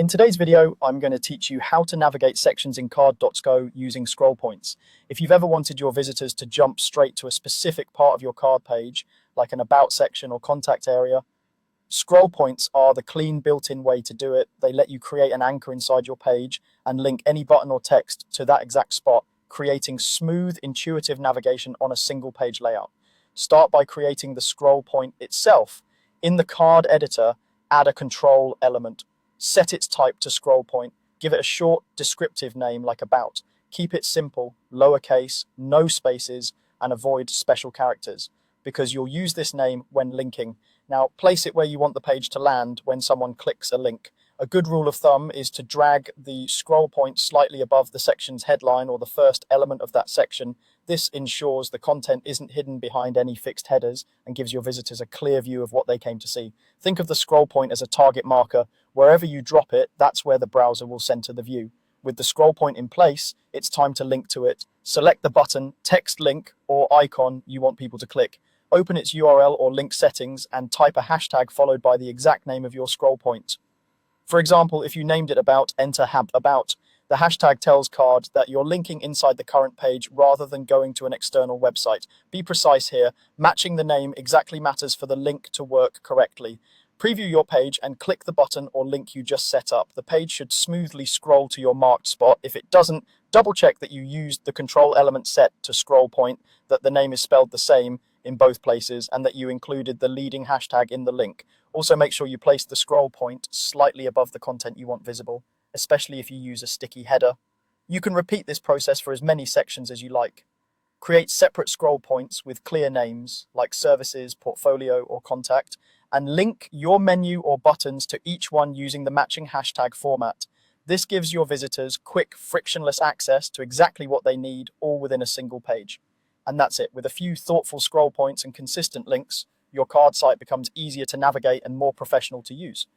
In today's video, I'm going to teach you how to navigate sections in card.go using scroll points. If you've ever wanted your visitors to jump straight to a specific part of your card page, like an about section or contact area, scroll points are the clean built-in way to do it. They let you create an anchor inside your page and link any button or text to that exact spot, creating smooth, intuitive navigation on a single page layout. Start by creating the scroll point itself. In the card editor, add a control element. Set its type to scroll point. Give it a short, descriptive name like about. Keep it simple, lowercase, no spaces, and avoid special characters, because you'll use this name when linking. Now, place it where you want the page to land when someone clicks a link. A good rule of thumb is to drag the scroll point slightly above the section's headline or the first element of that section. This ensures the content isn't hidden behind any fixed headers and gives your visitors a clear view of what they came to see. Think of the scroll point as a target marker. Wherever you drop it, that's where the browser will center the view. With the scroll point in place, it's time to link to it. Select the button, text link, or icon you want people to click. Open its URL or link settings and type a hashtag followed by the exact name of your scroll point. For example, if you named it about, enter about. The hashtag tells Card that you're linking inside the current page rather than going to an external website. Be precise here. Matching the name exactly matters for the link to work correctly. Preview your page and click the button or link you just set up. The page should smoothly scroll to your marked spot. If it doesn't, double check that you used the control element set to scroll point, that the name is spelled the same in both places, and that you included the leading hashtag in the link. Also, make sure you place the scroll point slightly above the content you want visible, especially if you use a sticky header. You can repeat this process for as many sections as you like. Create separate scroll points with clear names, like services, portfolio, or contact, and link your menu or buttons to each one using the matching hashtag format. This gives your visitors quick, frictionless access to exactly what they need, all within a single page. And that's it. With a few thoughtful scroll points and consistent links, your card site becomes easier to navigate and more professional to use.